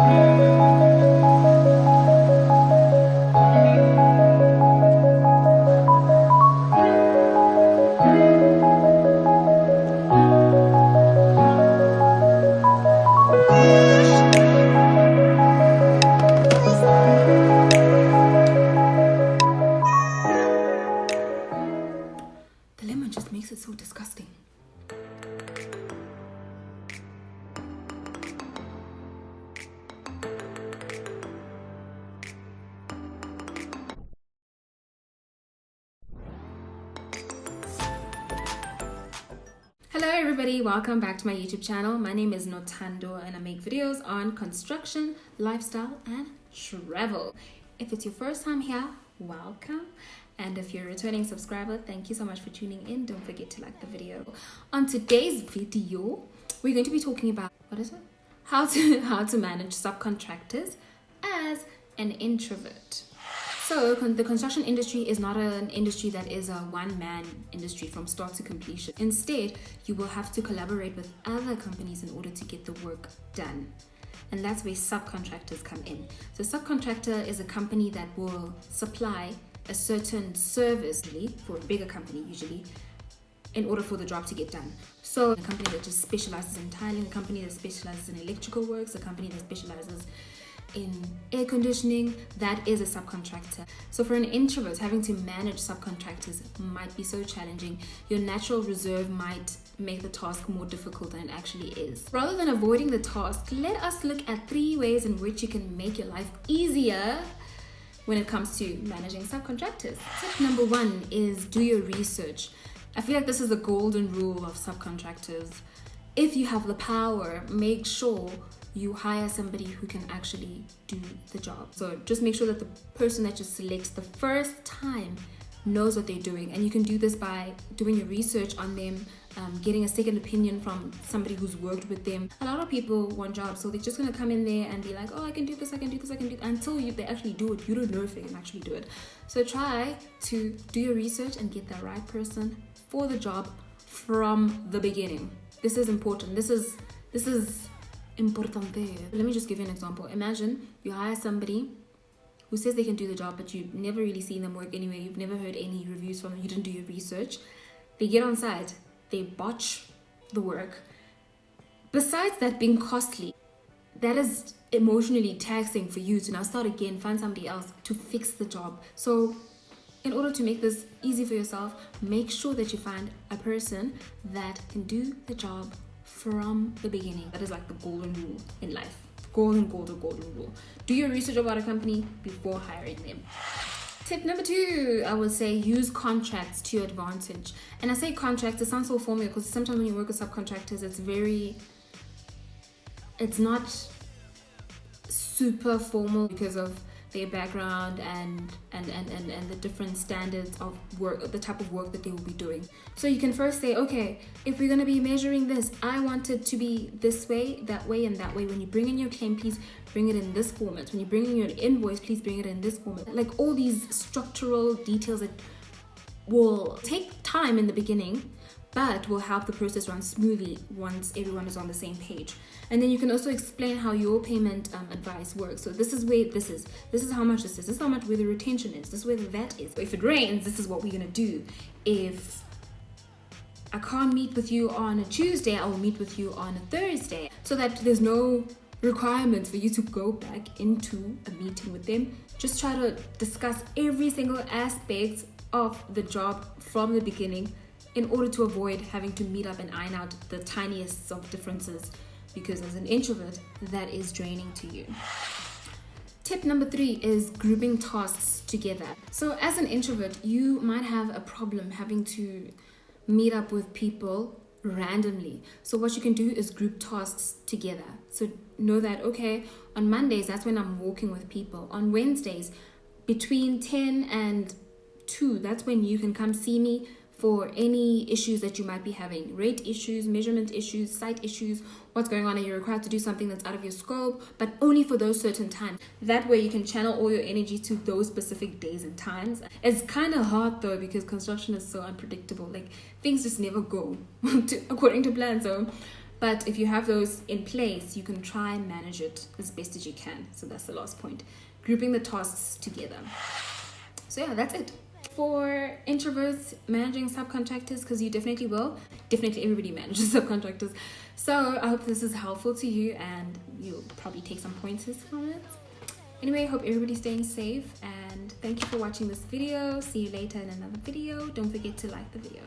The lemon just makes it so disgusting. Hello everybody, welcome back to my YouTube channel. My name is Notando and I make videos on construction, lifestyle and travel. If it's your first time here, welcome. And if you're a returning subscriber, thank you so much for tuning in. Don't forget to like the video. On today's video, we're going to be talking about, how to manage subcontractors as an introvert. So the construction industry is not an industry that is a one-man industry from start to completion. Instead, you will have to collaborate with other companies in order to get the work done. And that's where subcontractors come in. So subcontractor is a company that will supply a certain service for a bigger company usually in order for the job to get done. So a company that just specializes in tiling, a company that specializes in electrical works, a company that specializes in air conditioning, that is a subcontractor. So for an introvert, having to manage subcontractors might be so challenging. Your natural reserve might make the task more difficult than it actually is. Rather than avoiding the task, let us look at 3 ways in which you can make your life easier when it comes to managing subcontractors. Tip number 1 is do your research. I feel like this is the golden rule of subcontractors. If you have the power, make sure you hire somebody who can actually do the job. So just make sure that the person that you select the first time knows what they're doing. And you can do this by doing your research on them, getting a second opinion from somebody who's worked with them. A lot of people want jobs, so they're just gonna come in there and be like, oh, I can do this, I can do this, I can do this. Until they actually do it, you don't know if they can actually do it. So try to do your research and get the right person for the job from the beginning. This is important. This is importante. Let me just give you an example. Imagine you hire somebody who says they can do the job, but you've never really seen them work anywhere. You've never heard any reviews from them. You didn't do your research. They get on site. They botch the work. Besides that being costly, that is emotionally taxing for you to now start again, find somebody else to fix the job. So in order to make this easy for yourself, make sure that you find a person that can do the job from the beginning. That is like the golden rule in life. Golden rule. Do your research about a company before hiring them. Tip number 2, I would say use contracts to your advantage. And I say contracts, it sounds so formal because sometimes when you work with subcontractors, it's not super formal because of their background and the different standards of work, the type of work that they will be doing. So you can first say, okay, if we're going to be measuring this, I want it to be this way, that way, and that way. When you bring in your claim, please bring it in this format. When you bring in your invoice, please bring it in this format. Like all these structural details that will take time in the beginning, but will help the process run smoothly once everyone is on the same page. And then you can also explain how your payment advice works. So this is where this is how much this is how much where the retention is, this is where the VAT is. If it rains, this is what we're gonna do. If I can't meet with you on a Tuesday, I will meet with you on a Thursday, so that there's no requirements for you to go back into a meeting with them. Just try to discuss every single aspect of the job from the beginning in order to avoid having to meet up and iron out the tiniest of differences, because as an introvert, that is draining to you. Tip number 3 is grouping tasks together. So as an introvert, you might have a problem having to meet up with people randomly. So what you can do is group tasks together. So know that, okay, on Mondays, that's when I'm walking with people. On Wednesdays, between 10 and 2, that's when you can come see me for any issues that you might be having, rate issues, measurement issues, site issues, what's going on, and you're required to do something that's out of your scope, but only for those certain times. That way you can channel all your energy to those specific days and times. It's kind of hard though, because construction is so unpredictable. Like things just never go according to plan. So But if you have those in place, you can try and manage it as best as you can. So that's the last point, grouping the tasks together. So yeah, that's it. For introverts managing subcontractors, because you definitely will. Definitely everybody manages subcontractors. So I hope this is helpful to you and you'll probably take some pointers from it. Anyway, I hope everybody's staying safe and thank you for watching this video. See you later in another video. Don't forget to like the video.